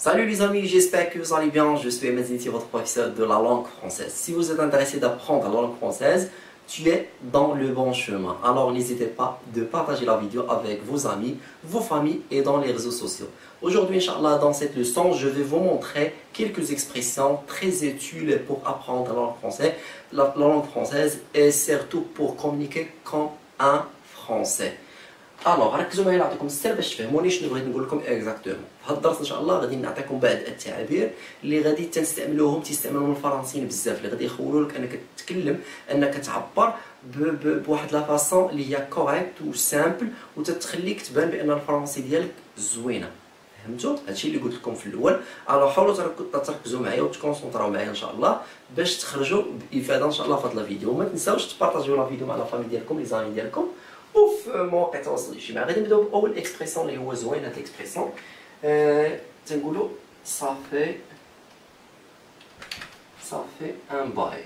Salut les amis, j'espère que vous allez bien. Je suis Maziti, votre professeur de la langue française. Si vous êtes intéressé d'apprendre la langue française, tu es dans le bon chemin. Alors n'hésitez pas de partager la vidéo avec vos amis, vos familles et dans les réseaux sociaux. Aujourd'hui, Inch'Allah, dans cette leçon, je vais vous montrer quelques expressions très utiles pour apprendre la langue française et surtout pour communiquer comme un français. الوغ ركزوا معايا نعطيكم السر باش تفهموني شنو بغيت نقول لكم اكزاكتومون. في هذا الدرس ان شاء الله غادي نعطيكم بعض التعابير اللي غادي تستعملوهم الفرنسيين بزاف، اللي غادي يخولوا لك انك تتكلم، انك تعبر بواحد لا فاصون اللي هي كوريكت و سامبل وتتخليك تبان بان الفرنسي ديالك زوينه. فهمتوا؟ هادشي اللي قلت لكم في الاول. الوغ حاولوا تركزوا معايا وتكونسونطراو معايا ان شاء الله باش تخرجوا بافاده ان شاء الله في هذا الفيديو. وما تنساوش تبارطاجيو لا فيديو مع لا فامي ديالكم لي زامي ديالكم. وفي مواقع التواصل الاجتماعي غادي نبداو باول اكسبريسيون اللي هو زوين. هاد الاكسبريسيون تنقولوا صافي ان باي.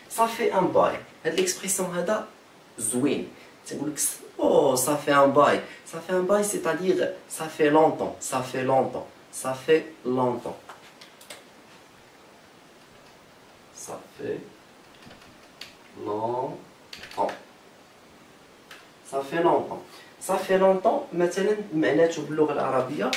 صافي ان باي، هاد الاكسبريسيون هذا زوين. تنقول لك او صافي ان باي. صافي ان باي سيتادير صافي لونطون، صافي لونطون، صافي لونطون، صافي لونطون. صافي لونطون. صافي لونطون مثلا معناته باللغه العربيه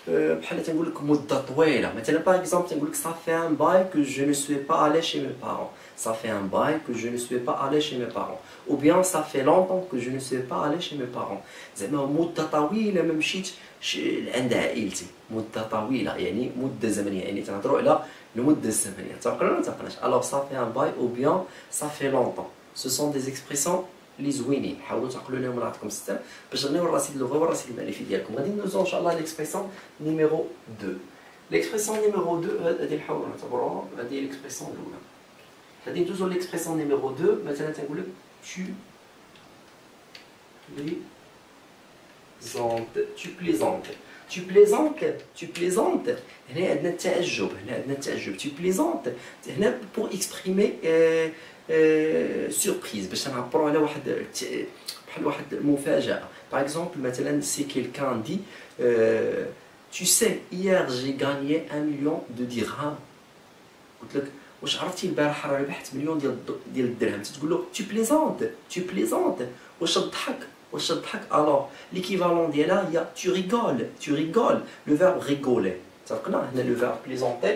بحال تنقول لك مده طويله. مثلا باغ اكزومبل تنقول لك صافي ان باي كو جو نو سوي با الي شي مي بارون. صافي ان باي كو جو نو سوي با الي شي مي بارون. او بيان صافي لونطون كو جو نو سوي با الي شي مي بارون. زعما مده طويله ما مشيتش عند عائلتي. مده طويله يعني مده زمنيه، يعني تنهضروا على المده الزمنيه. تعقلوا ولا ما تعقلناش؟ الوغ صافي ان باي او بيان صافي لونطون سو سون دي اكسبريسيون لي زوينين. حاولوا تعقلوا لهم ونعطيكم السر باش تغنيو الرصيد اللغوي والرصيد المعرفي ديالكم. غادي ندوزو ان شاء الله ليكسبريسيون نيميرو 2. ليكسبريسيون نيميرو 2 غادي نحاولوا نعتبروها هذه ليكسبريسيون الاولى. غادي ندوزو ليكسبريسيون نيميرو 2. مثلا تنقول لك tu plaisantes. هنا عندنا التعجب، tu plaisantes هنا pour exprimer surprise، باش نعبروا على بحال واحد المفاجأة. par exemple مثلا si quelqu'un dit tu sais hier j'ai gagné 1 million de dirhams. قلت لك واش عرفتي البارح ربحت 1 مليون ديال الدرهم. تقول له tu plaisantes واش تضحك. alors l'équivalent ديالها هي tu rigoles. le verbe rigoler تعرفنا هنا le verbe plaisanter،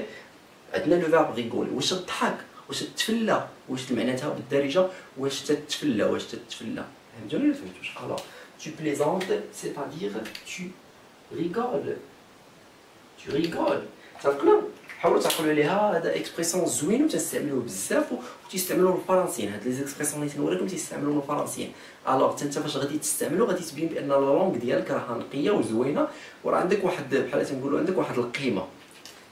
عندنا le verbe rigoler. واش تضحك، واش تتفلى، واش معناتها بالدارجه واش تتفلى. فهمتوني ولا فهمتوش؟ alors tu plaisantes c'est-à-dire tu rigoles. تعرفنا حاولوا تعقلوا عليها. هذا اكسبريسيون زوين وتستعملوه بزاف وتستعملوه الفرنسيين. هاد لي اكسبريسيون اللي تنوريكم تيستعملوهم الفرنسيين. الوغ انت فاش غادي تستعملو غادي تبين بان لا لونغ ديالك راها نقيه وزوينه وراه عندك واحد بحال تنقولوا عندك واحد القيمه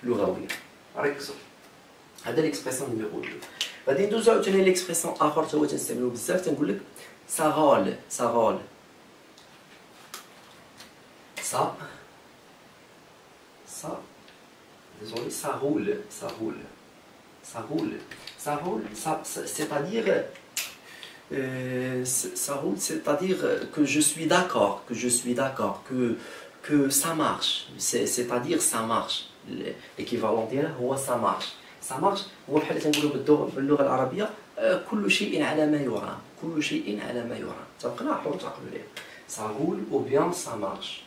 لغويه. ركزوا هذا ليكسبريسيون نيميرو 2. غادي ندوزو عاوتاني ليكسبريسيون اخر تا هو تنستعملوه بزاف. تنقول لك ساغول. Désolé, ça roule, c'est-à-dire que je suis d'accord, que ça marche, c'est-à-dire ça marche. l'équivalent ديالها هو ça marche. هو بحال تنقولوا باللغه العربيه كل شيء على ما يرام. تبقنا حاولوا تعقلوا ليه. ça roule ou bien ça marche.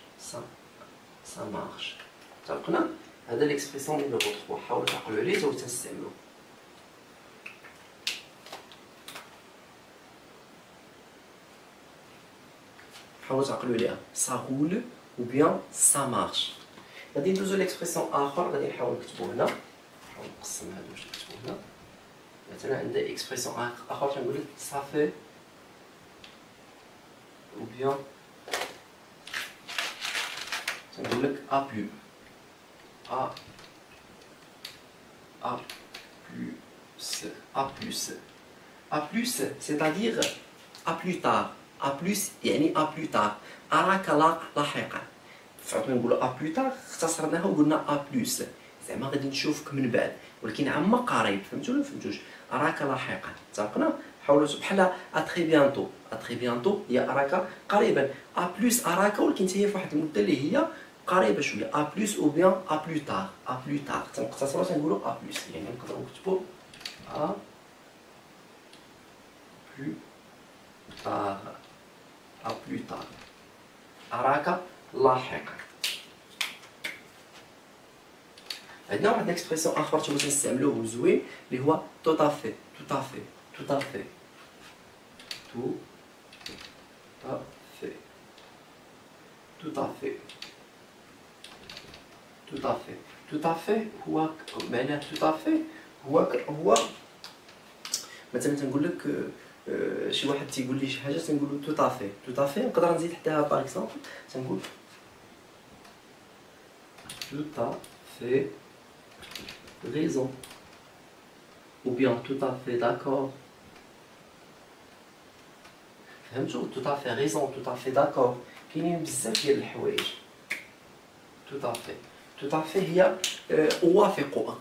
تبقنا هذا ليكسبريسيون نيميرو 3. حاولوا تعقلوا عليه تا تستعملوه. حاولوا تعقلوا عليها ça roule ou bien ça marche. غادي ندوزو ليكسبريسيون اخر غادي نحاول نكتبو هنا. نحاول نقسم هادو باش نكتبو هنا. مثلا عندنا اكسبريسيون اخر تنقول لك صافي ou bien تنقول لك a plus. A plus c'est-à-dire à plus tard. A plus يعني à plus tard. أراك لاحقا. فعطنا نقولوا a plus tard اختصرناها وقلنا a plus. زعما غادي نشوفك من بعد، ولكن عما قريب. فهمتوا ولا فهمتوش؟ أراك لاحقا. اتفقنا؟ حاولوا بحال اتري بيانتو. هي أراك قريبا. a plus أراك ولكن هي في واحد المدة اللي هي قريبه شويه ا بلس او بيان ا بلو تار ا بلو تار تنقتصروا تنقولوا ا بلس يعني نقدروا نكتبوا ا بلو تار ا بلو تار اراك لاحقا. عندنا واحد الاكسبرسيون اخر تبغي تستعملوه زوين اللي هو تو تافي تو تافي تو تافي تو تافي تو تافي tout à fait tout à fait هو معناه tout à fait هو مثلا تنقول لك شي واحد تيقول لي شي حاجه تنقول له tout à fait tout à fait نقدر نزيد حداها باغ اكزومبل تنقول tout à fait raison ou bien tout à fait d'accord. فهمتوا tout à fait raison tout à fait d'accord كاينين بزاف ديال الحوايج tout à fait tout à fait هي أوافقك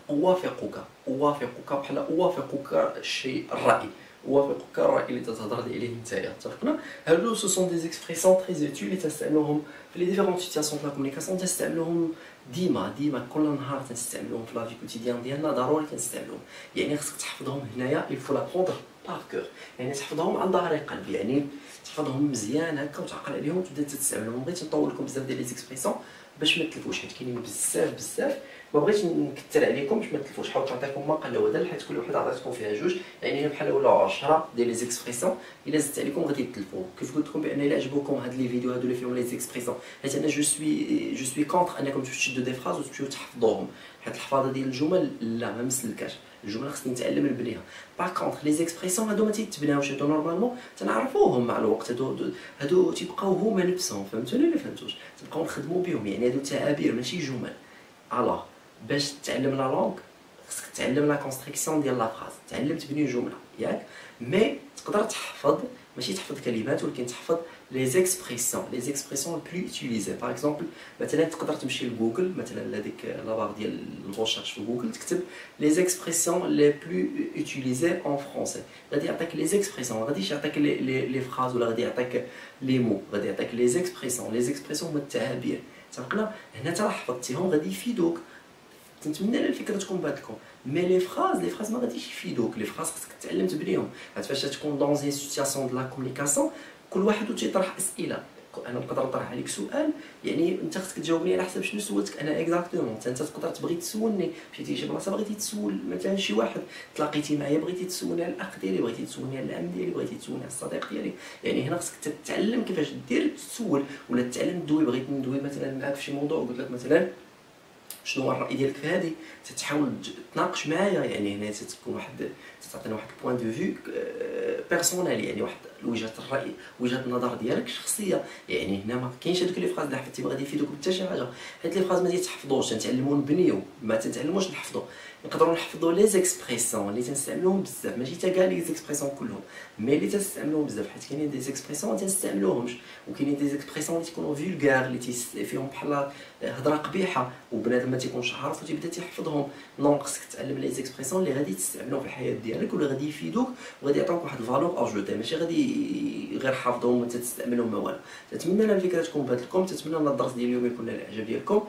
بحال أوافقك الشيء الرأي أوافقك الرأي اللي تتهضر عليه نتايا اتفقنا. هادو سو سون دي زيكسبريسيون تري اوتيل اللي تستعملوهم في لي ديفيرونت سيتياسيون دو لا كومونيكاسيون تستعملوهم ديما كل نهار تنستعملوهم في لافي كوتيديان ديالنا ضروري تنستعملوهم. يعني خصك تحفظهم هنايا il faut l'apprendre par cœur يعني تحفظهم عن ظهر قلب يعني تحفظهم مزيان هكا وتعقل عليهم وتبدا تستعملهم. بغيت نطول لكم بزاف ديال لي زيكسبريسيون باش ما تلفوش حيت كاينين بزاف ما بغيتش نكثر عليكم باش ما تلفوش. حاولت نعطيكم مقاله وحده حيت كل وحده عطيتكم فيها جوج يعني بحال ولا 10 ديال لي زيكسبريسيون الا زدت عليكم غادي تلفوا. كيف قلت لكم بان الا عجبوكم هاد لي فيديو هادو اللي فيهم لي زيكسبريسيون حيت انا جو سوي كونتر انكم تشدوا دي فراز وتمشيو تحفظوهم حيت الحفاظه ديال الجمل لا ما مسلكاش. الجمله خصني نتعلم نبنيها. باغ كونطخ لي زيكسبريسيون هادو ما تيتبناوش هادو نورمالمون تنعرفوهم مع الوقت. هادو تيبقاو هما نفسهم فهمتوني ولا فهمتوش تبقاو نخدموا بهم يعني هادو تعابير ماشي جمل. الوغ باش تتعلم لا لونغ خصك تعلم لا كونستركسيون ديال لا فراز تعلم تبني جمله ياك مي تقدر تحفظ ماشي تحفظ كلمات ولكن تحفظ لي زيكسبريسيون بلو اوتيليزي. باغ اكزومبل مثلا تقدر تمشي لجوجل مثلا لهاديك لابار ديال الريشيرش في جوجل تكتب لي زيكسبريسيون لي بلو اوتيليزي اون فرونسي غادي يعطيك لي زيكسبريسيون غاديش يعطيك لي فراز ولا غادي يعطيك لي مو غادي يعطيك لي زيكسبريسيون هما التعابير. تنقنا هنا حتى حفظتيهم غادي يفيدوك. نتمنى الفكره تكون بانت لكم. مي لي فراز ما غاديش يفيدوك. لي فراز خصك تتعلم تبنيهم. فاش تكون دون زي سيتياسيون دو لا كومونيكاسيون كل واحد تيطرح اسئله. انا نقدر نطرح عليك سؤال يعني انت خصك تجاوبني على حسب شنو سولتك انا اكزاكتومون. انت تقدر تبغي تسولني مشيتي شي بلاصه بغيتي تسول مثلا شي واحد تلاقيتي معايا بغيتي تسولني على الاخ ديالي بغيتي تسولني على العم ديالي بغيتي تسولني على الصديق ديالي. يعني هنا خصك تتعلم كيفاش دير تسول ولا تتعلم تدوي. بغيت ندوي مثلا معاك في شي موضوع قلت لك مثلا شنو هو الراي ديالك في هذه تتحاول تناقش معايا. يعني هنا تكون واحد تعطينا واحد البوان دو فيو بيرسونيل يعني واحد وجهه الراي وجهه النظر ديالك شخصيه. يعني هنا ما كاينش هذوك لي فراز اللي حفظتي ما غادي يفيدوك حتى شي حاجه حيت لي فراز ما تيتحفظوش تنتعلموا نبنيو ما تنتعلموش نحفظوا. نقدروا نحفظوا لي زيكسبريسيون اللي تنستعملوهم بزاف ماشي حتى كاع لي زيكسبريسيون كلهم مي اللي تنستعملوهم بزاف حيت كاينين دي زيكسبريسيون ما تنستعملوهمش وكاينين دي زيكسبريسيون اللي تيكونوا فولغار اللي فيهم بحال هضره قبيحه وبنادم ما تيكونش عارف وتيبدا تيحفظهم. دونك خصك تعلم لي زيكسبريسيون اللي غادي تستعملهم في الحياه ديالك ولا غادي يفيدوك وغادي يعطيوك واحد الفالور اجوتي ماشي غادي غير حافظهم وانت تستعملهم ما والو. نتمنى ان الفكره تكون بانت لكم. نتمنى ان الدرس ديال اليوم يكون الاعجاب ديالكم.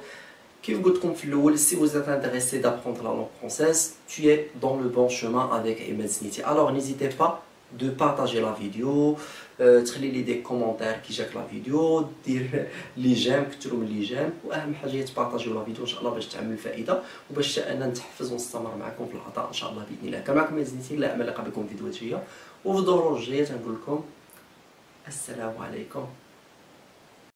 Comme je vous l'ai dit, si vous êtes intéressé d'apprendre la langue française, tu es dans le bon chemin avec Ahmed Sniti. Alors n'hésitez pas de partager la vidéo, تخلي des commentaires qui جاك la vidéo, دير لي جيم كثروا من لي جيم واهم حاجه هي تبارطاجيو لا فيديو ان شاء الله باش تعمل فائده وباش انا نتحفز ونستمر معكم في العطاء ان شاء الله باذن الله. كان معكم Ahmed Sniti لا امل لقاء بكم فيديوهات جايه وفي الدروج الجايه تنقول لكم السلام عليكم.